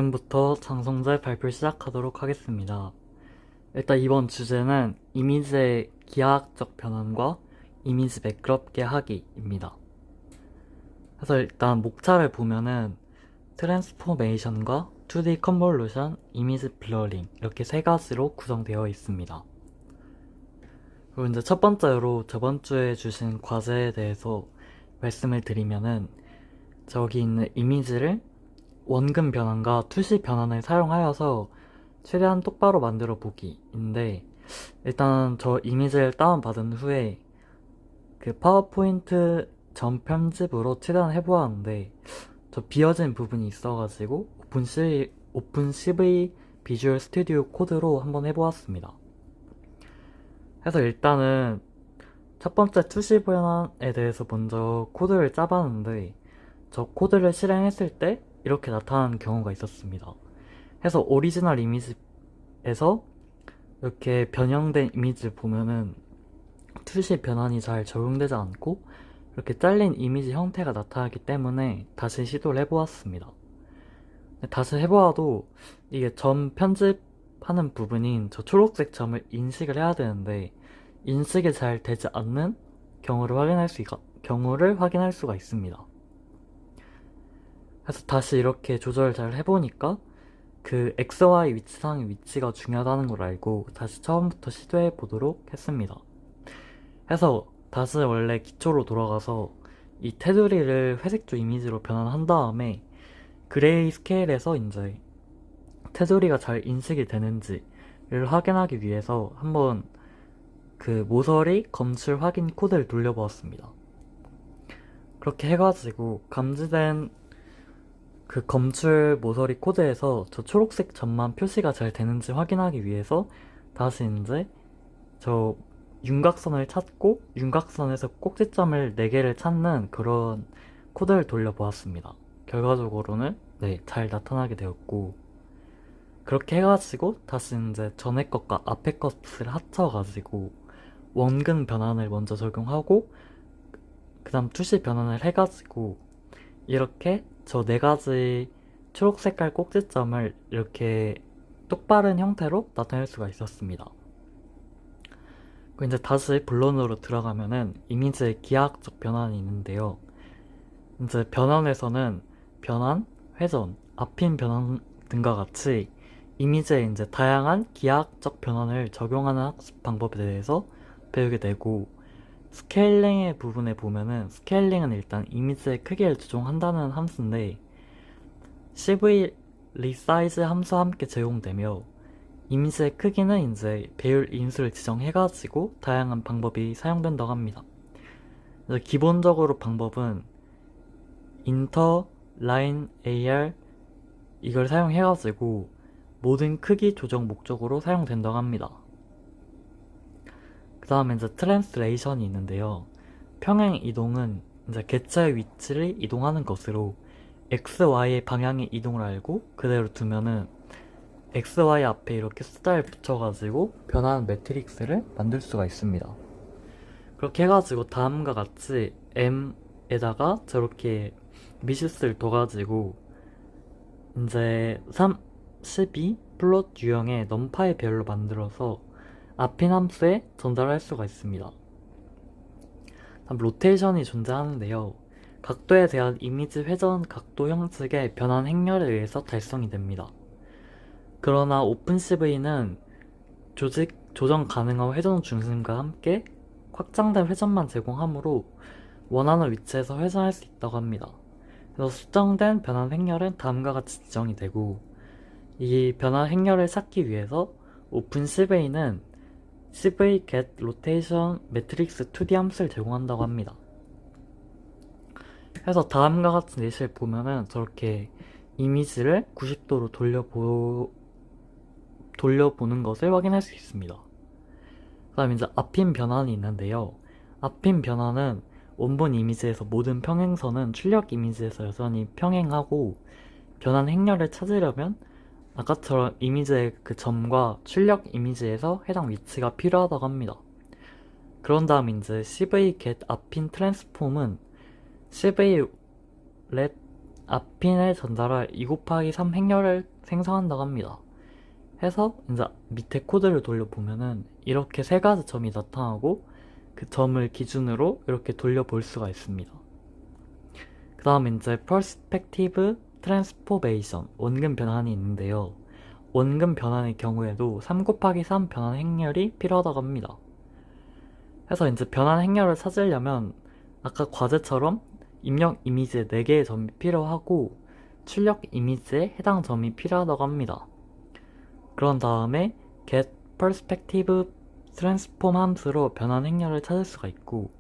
지금부터 장성재 발표 시작하도록 하겠습니다. 일단 이번 주제는 이미지의 기하학적 변환과 이미지 매끄럽게 하기입니다. 그래서 일단 목차를 보면은 트랜스포메이션과 2D 컨볼루션, 이미지 블러링 이렇게 세 가지로 구성되어 있습니다. 그리고 이제 첫 번째로 저번 주에 주신 과제에 대해서 말씀을 드리면은 저기 있는 이미지를 원근 변환과 투시 변환을 사용하여서 최대한 똑바로 만들어 보기인데, 일단 저 이미지를 다운받은 후에 그 파워포인트 전 편집으로 최대한 해보았는데 저 비어진 부분이 있어가지고 오픈 CV 비주얼 스튜디오 코드로 한번 해보았습니다. 그래서 일단은 첫 번째 투시 변환에 대해서 먼저 코드를 짜봤는데 저 코드를 실행했을 때 이렇게 나타나는 경우가 있었습니다. 그래서 오리지널 이미지에서 이렇게 변형된 이미지를 보면은 투시 변환이 잘 적용되지 않고 이렇게 잘린 이미지 형태가 나타나기 때문에 다시 시도를 해보았습니다. 다시 해보아도 이게 점 편집하는 부분인 저 초록색 점을 인식을 해야 되는데 인식이 잘 되지 않는 경우를 확인할 수가 있습니다. 그래서 다시 이렇게 조절을 잘 해보니까 그 XY 위치상의 위치가 중요하다는 걸 알고 다시 처음부터 시도해 보도록 했습니다. 해서 다시 원래 기초로 돌아가서 이 테두리를 회색조 이미지로 변환한 다음에 그레이 스케일에서 이제 테두리가 잘 인식이 되는지를 확인하기 위해서 한번 그 모서리 검출 확인 코드를 돌려보았습니다. 그렇게 해가지고 감지된 그 검출 모서리 코드에서 저 초록색 점만 표시가 잘 되는지 확인하기 위해서 다시 이제 저 윤곽선을 찾고 윤곽선에서 꼭지점을 4개를 찾는 그런 코드를 돌려보았습니다. 결과적으로는 잘 나타나게 되었고, 그렇게 해가지고 다시 이제 전에 것과 앞에 것을 합쳐가지고 원근 변환을 먼저 적용하고 그 다음 투시 변환을 해가지고 이렇게 저 4가지 초록 색깔 꼭지점을 이렇게 똑바른 형태로 나타낼 수가 있었습니다. 이제 다시 본론으로 들어가면은 이미지의 기하학적 변환이 있는데요. 이제 변환에서는 변환, 회전, 앞인 변환 등과 같이 이미지에 이제 다양한 기하학적 변환을 적용하는 학습 방법에 대해서 배우게 되고, 스케일링의 부분에 보면은 스케일링은 일단 이미지의 크기를 조정한다는 함수인데 CV resize 함수와 함께 제공되며 이미지의 크기는 이제 배율 인수를 지정해가지고 다양한 방법이 사용된다고 합니다. 그래서 기본적으로 방법은 인터, 라인, AR 이걸 사용해가지고 모든 크기 조정 목적으로 사용된다고 합니다. 그 다음에 이제 트랜스레이션이 있는데요. 평행 이동은 이제 개체의 위치를 이동하는 것으로 XY의 방향의 이동을 알고 그대로 두면은 XY 앞에 이렇게 숫자를 붙여가지고 변하는 매트릭스를 만들 수가 있습니다. 그렇게 해가지고 다음과 같이 M에다가 저렇게 미시스를 둬가지고 이제 12 플롯 유형의 넘파의 배열로 만들어서 앞인 함수에 전달할 수가 있습니다. 다음 로테이션이 존재하는데요. 각도에 대한 이미지 회전 각도 형식의 변환 행렬에 의해서 달성이 됩니다. 그러나 오픈CV는 조정 가능한 회전 중심과 함께 확장된 회전만 제공하므로 원하는 위치에서 회전할 수 있다고 합니다. 그래서 수정된 변환 행렬은 다음과 같이 지정이 되고, 이 변환 행렬을 찾기 위해서 오픈CV는 CV get rotation matrix 2D 함수를 제공한다고 합니다. 그래서 다음과 같은 예시를 보면은 저렇게 이미지를 90도로 돌려보는 것을 확인할 수 있습니다. 그 다음에 이제 앞인 변환이 있는데요. 앞인 변환은 원본 이미지에서 모든 평행선은 출력 이미지에서 여전히 평행하고, 변환 행렬을 찾으려면 아까처럼 이미지의 그 점과 출력 이미지에서 해당 위치가 필요하다고 합니다. 그런 다음 이제 CV get 앞인 트랜스폼은 CV let 앞핀에 전달할 2 곱하기 3 행렬을 생성한다고 합니다. 해서 이제 밑에 코드를 돌려보면은 이렇게 세 가지 점이 나타나고 그 점을 기준으로 이렇게 돌려볼 수가 있습니다. 그 다음에 이제 퍼스펙티브 트랜스포메이션, 원근 변환이 있는데요. 원근 변환의 경우에도 3 곱하기 3 변환 행렬이 필요하다고 합니다. 그래서 이제 변환 행렬을 찾으려면 아까 과제처럼 입력 이미지에 4개의 점이 필요하고 출력 이미지에 해당 점이 필요하다고 합니다. 그런 다음에 get perspective transform 함수로 변환 행렬을 찾을 수가 있고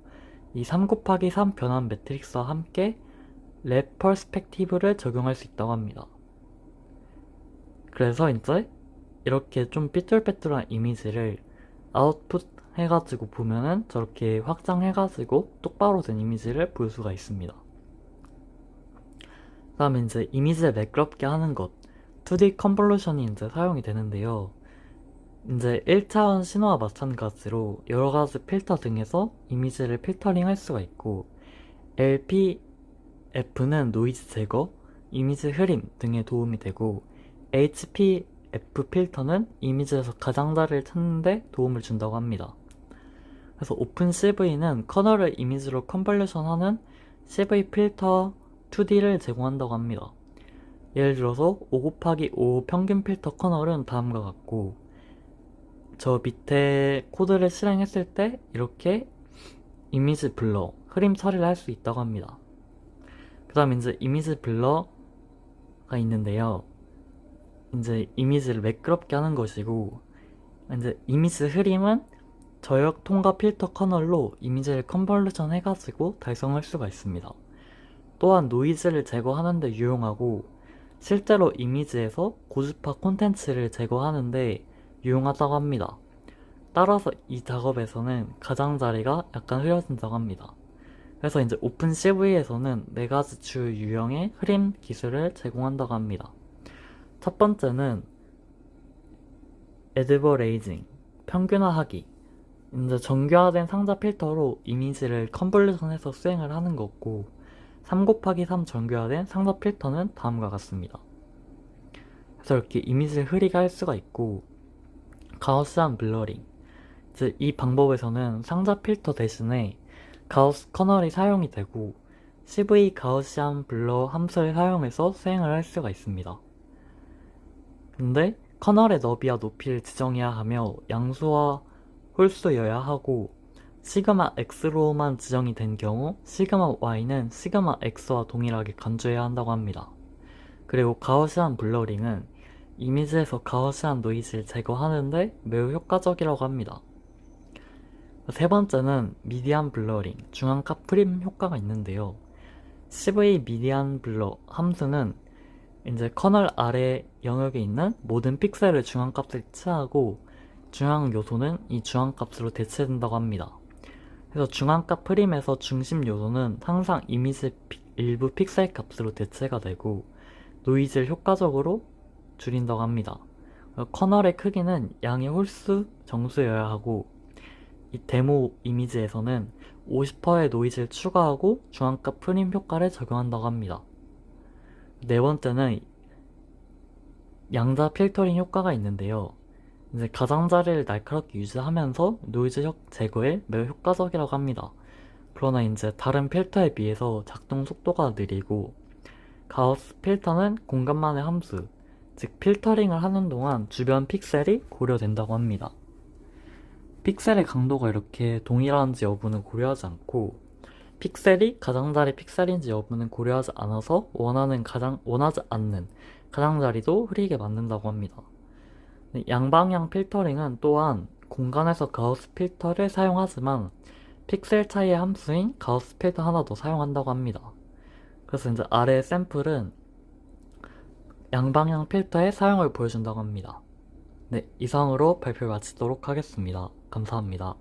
이 3 곱하기 3 변환 매트릭스와 함께 랩 퍼스펙티브를 적용할 수 있다고 합니다. 그래서 이제 이렇게 좀 삐뚤빼뚤한 이미지를 아웃풋 해가지고 보면은 저렇게 확장해가지고 똑바로 된 이미지를 볼 수가 있습니다. 그 다음에 이제 이미지를 매끄럽게 하는 것 2D 컨볼루션이 이제 사용이 되는데요. 이제 1차원 신호와 마찬가지로 여러가지 필터 등에서 이미지를 필터링 할 수가 있고 LPF는 노이즈 제거, 이미지 흐림 등에 도움이 되고 HPF 필터는 이미지에서 가장자리를 찾는 데 도움을 준다고 합니다. 그래서 오픈CV는 커널을 이미지로 컨볼루션하는 CV 필터 2D를 제공한다고 합니다. 예를 들어서 5 곱하기 5 평균 필터 커널은 다음과 같고 저 밑에 코드를 실행했을 때 이렇게 이미지 블러, 흐림 처리를 할 수 있다고 합니다. 그 다음에 이제 이미지 블러가 있는데요. 이제 이미지를 매끄럽게 하는 것이고 이제 이미지 흐림은 저역 통과 필터 커널로 이미지를 컨볼루션 해가지고 달성할 수가 있습니다. 또한 노이즈를 제거하는데 유용하고 실제로 이미지에서 고주파 콘텐츠를 제거하는데 유용하다고 합니다. 따라서 이 작업에서는 가장자리가 약간 흐려진다고 합니다. 그래서 이제 오픈CV에서는 4가지 주 유형의 흐림 기술을 제공한다고 합니다. 첫 번째는 에드버레이징, 평균화하기. 이제 정교화된 상자 필터로 이미지를 컨볼루션해서 수행을 하는 거고 3 곱하기 3 정교화된 상자 필터는 다음과 같습니다. 그래서 이렇게 이미지를 흐리게 할 수가 있고 가우시안 블러링 즉 이 방법에서는 상자 필터 대신에 가우스 커널이 사용이 되고 CV 가우시안 블러 함수를 사용해서 수행을 할 수가 있습니다. 근데 커널의 너비와 높이를 지정해야 하며 양수와 홀수여야 하고 시그마 x로만 지정이 된 경우 시그마 y는 시그마 x와 동일하게 간주해야 한다고 합니다. 그리고 가우시안 블러링은 이미지에서 가우시안 노이즈를 제거하는데 매우 효과적이라고 합니다. 세 번째는 미디안 블러링, 중앙값 프림 효과가 있는데요. CV 미디안 블러 함수는 이제 커널 아래 영역에 있는 모든 픽셀의 중앙값을 취하고 중앙 요소는 이 중앙값으로 대체된다고 합니다. 그래서 중앙값 프림에서 중심 요소는 항상 이미지 일부 픽셀 값으로 대체가 되고 노이즈를 효과적으로 줄인다고 합니다. 커널의 크기는 양의 홀수 정수여야 하고 이 데모 이미지에서는 50%의 노이즈를 추가하고 중앙값 프림 효과를 적용한다고 합니다. 네 번째는 양자 필터링 효과가 있는데요. 이제 가장자리를 날카롭게 유지하면서 노이즈 제거에 매우 효과적이라고 합니다. 그러나 이제 다른 필터에 비해서 작동 속도가 느리고 가우스 필터는 공간만의 함수, 즉 필터링을 하는 동안 주변 픽셀이 고려된다고 합니다. 픽셀의 강도가 이렇게 동일한지 여부는 고려하지 않고 픽셀이 가장자리 픽셀인지 여부는 고려하지 않아서 원하지 않는 가장자리도 흐리게 만든다고 합니다. 양방향 필터링은 또한 공간에서 가우스 필터를 사용하지만 픽셀 차이의 함수인 가우스 필터 하나 더 사용한다고 합니다. 그래서 이제 아래 샘플은 양방향 필터의 사용을 보여준다고 합니다. 네, 이상으로 발표를 마치도록 하겠습니다. 감사합니다.